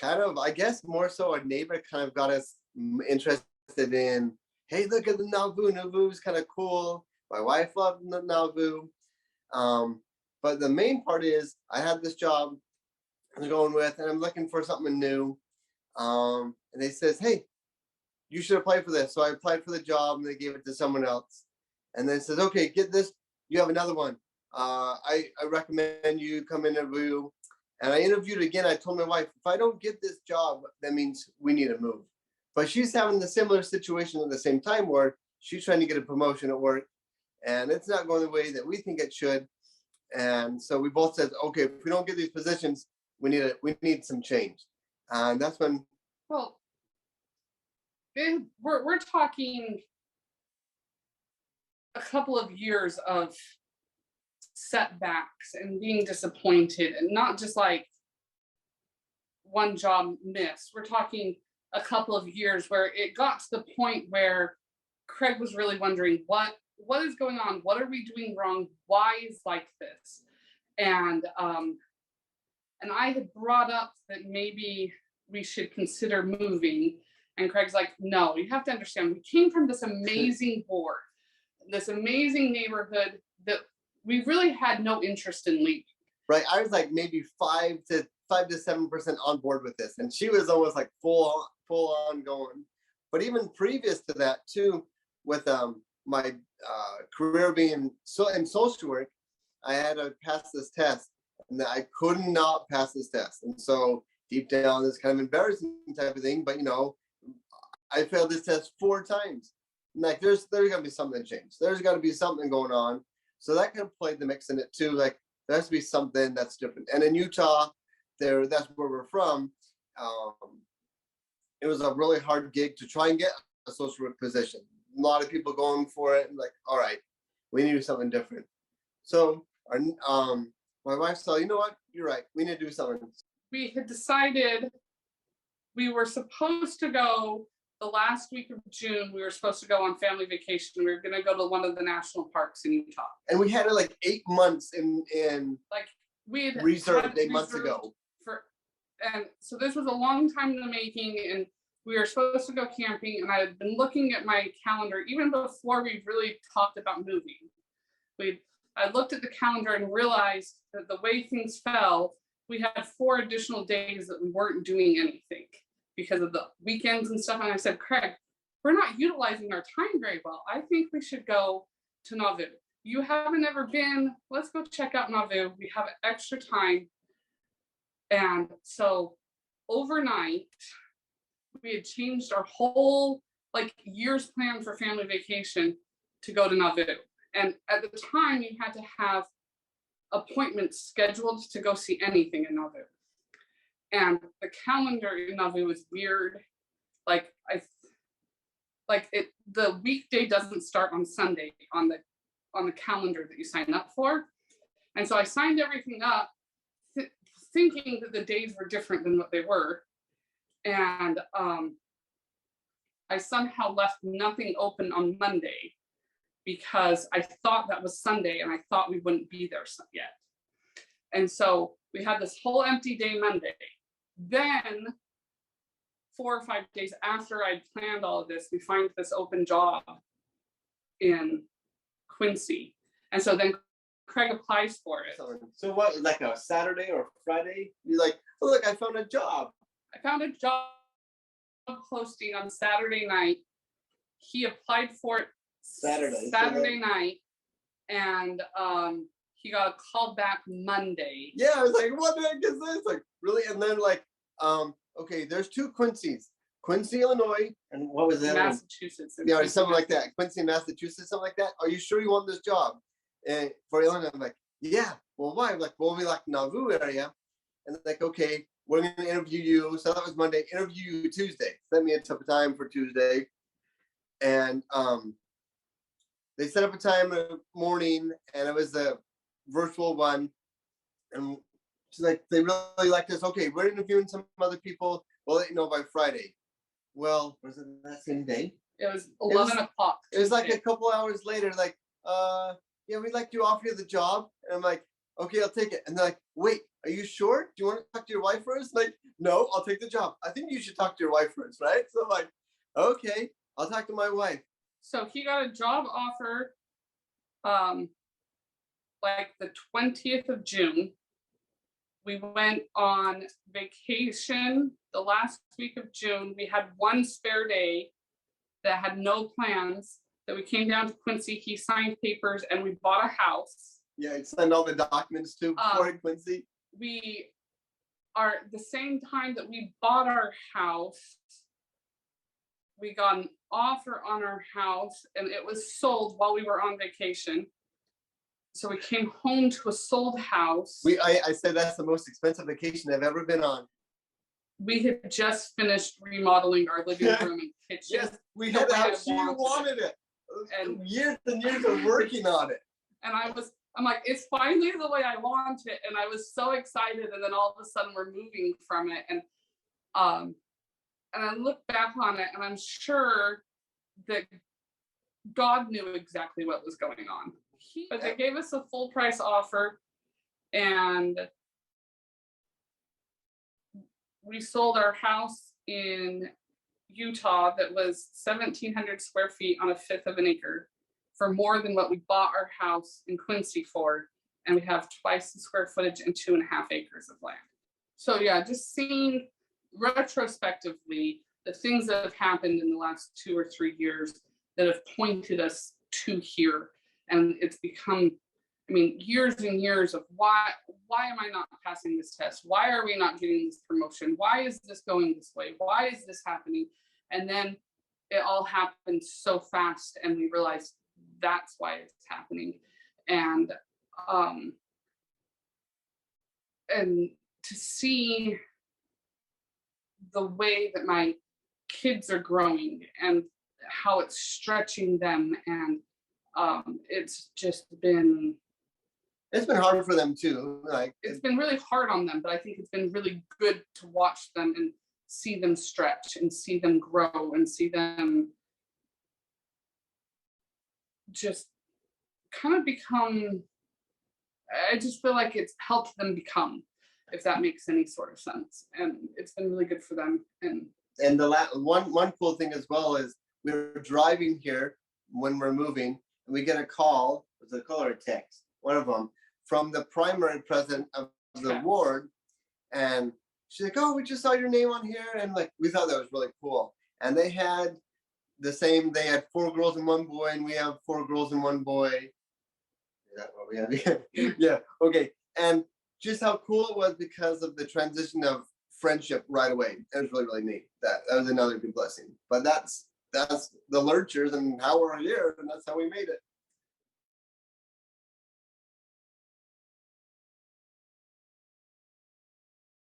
kind of, I guess more so a neighbor kind of got us interested in, hey, look at the Nauvoo. Nauvoo's kind of cool. My wife loved the Nauvoo. But the main part is I had this job I'm going with, and I'm looking for something new. And they says, hey, you should apply for this. So I applied for the job, and they gave it to someone else. And then it says, okay, get this. You have another one. I recommend you come interview. And I interviewed again. I told my wife, if I don't get this job, that means we need to move. But she's having the similar situation at the same time where she's trying to get a promotion at work, and it's not going the way that we think it should. And so we both said, okay, if we don't get these positions, we need some change. And that's when. Well, we're talking a couple of years of setbacks and being disappointed, and not just like one job missed. We're talking a couple of years where it got to the point where Craig was really wondering what is going on? What are we doing wrong? Why is like this? And I had brought up that maybe we should consider moving. And Craig's like, no, you have to understand, we came from this amazing board, this amazing neighborhood that we really had no interest in leaving. Right. I was like maybe 5 to 7% on board with this. And she was almost like full on going. But even previous to that too, with my career being in social work, I had to pass this test, and I could not pass this test. And so deep down, it's kind of embarrassing type of thing. But I failed this test 4 times. Like there's got to be something changed. There's got to be something going on. So that kind of played the mix in it too. Like there has to be something that's different. And in Utah, that's where we're from. It was a really hard gig to try and get a social work position. A lot of people going for it, and like, all right, we need to do something different. So my wife said, you know what, you're right, we need to do something. We had decided we were supposed to go the last week of June. We were supposed to go on family vacation. We were going to go to one of the national parks in Utah. And we had it like 8 months in like we had reserved 8 months ago. And so this was a long time in the making, and we were supposed to go camping, and I had been looking at my calendar even before we really talked about moving. I looked at the calendar and realized that the way things fell, we had 4 additional days that we weren't doing anything because of the weekends and stuff. And I said, Craig, we're not utilizing our time very well. I think we should go to Nauvoo. You haven't ever been, let's go check out Nauvoo. We have extra time. And so overnight, we had changed our whole year's plan for family vacation to go to Nauvoo. And at the time, you had to have appointments scheduled to go see anything in Nauvoo. And the calendar in Nauvoo is weird. The weekday doesn't start on Sunday on the calendar that you sign up for. And so I signed everything up thinking that the days were different than what they were. And I somehow left nothing open on Monday because I thought that was Sunday, and I thought we wouldn't be there yet. And so we had this whole empty day Monday. Then 4 or 5 days after I'd planned all of this, we find this open job in Quincy. And so then Craig applies for it. So what, like a Saturday or Friday? You're like, oh, look, I found a job. I found a job posting on Saturday night. He applied for it Saturday night, and he got a call back Monday. Yeah, I was like, what the heck is this? Like, really? And then okay, there's 2 Quincy's. Quincy, Illinois, and what was that? Massachusetts. Yeah, or something like that. Quincy, Massachusetts, something like that. Are you sure you want this job? And for Illinois, I'm like, yeah. Well, why? I'm like, well, we like Nauvoo area. And they're like, okay, we're going to interview you. So that was Monday. Interview you Tuesday. Sent me a time for Tuesday. And they set up a time in the morning, and it was a virtual one. And she's like, they really like this. Okay, we're interviewing some other people. We'll let you know by Friday. Well, was it that same day? It was 11 o'clock. It was like a couple hours later, like, yeah, we'd like to offer you the job. And I'm like, okay, I'll take it. And they're like, wait, are you sure? Do you want to talk to your wife first? Like, no, I'll take the job. I think you should talk to your wife first, right? So I'm like, okay, I'll talk to my wife. So he got a job offer like the 20th of June. We went on vacation the last week of June. We had one spare day that had no plans. That we came down to Quincy. He signed papers and we bought a house. Yeah, send all the documents to Quincy. We are the same time that we bought our house. We got an offer on our house and it was sold while we were on vacation. So we came home to a sold house. I said that's the most expensive vacation I've ever been on. We had just finished remodeling our living room and kitchen. Yes, we had the house. You wanted it. And years and years of working on it. And I'm like, it's finally the way I want it. And I was so excited. And then all of a sudden we're moving from it. And I look back on it and I'm sure that God knew exactly what was going on. But they gave us a full price offer and we sold our house in Utah that was 1,700 square feet on a fifth of an acre for more than what we bought our house in Quincy for. And we have twice the square footage and 2.5 acres of land. So yeah, just seeing retrospectively the things that have happened in the last 2 or 3 years that have pointed us to here. And it's become, I mean, years and years of why am I not passing this test? Why are we not getting this promotion? Why is this going this way? Why is this happening? And then it all happened so fast and we realized that's why it's happening. And to see the way that my kids are growing and how it's stretching them, and it's been hard for them too. Like it's been really hard on them, but I think it's been really good to watch them and see them stretch and see them grow and see them just kind of become, I just feel like it's helped them become, if that makes any sort of sense. And it's been really good for them. And the one cool thing as well is we were driving here when we're moving and we get a call, was it a call or a text? One of them, from the primary president of the ward. And she's like, oh, we just saw your name on here. And like, we thought that was really cool. And they had they had 4 girls and 1 boy, and we have 4 girls and 1 boy. Is that what we have? Yeah, okay. And just how cool it was because of the transition of friendship right away. It was really, really neat. That was another good blessing. But that's the Loertschers and how we're here, and that's how we made it.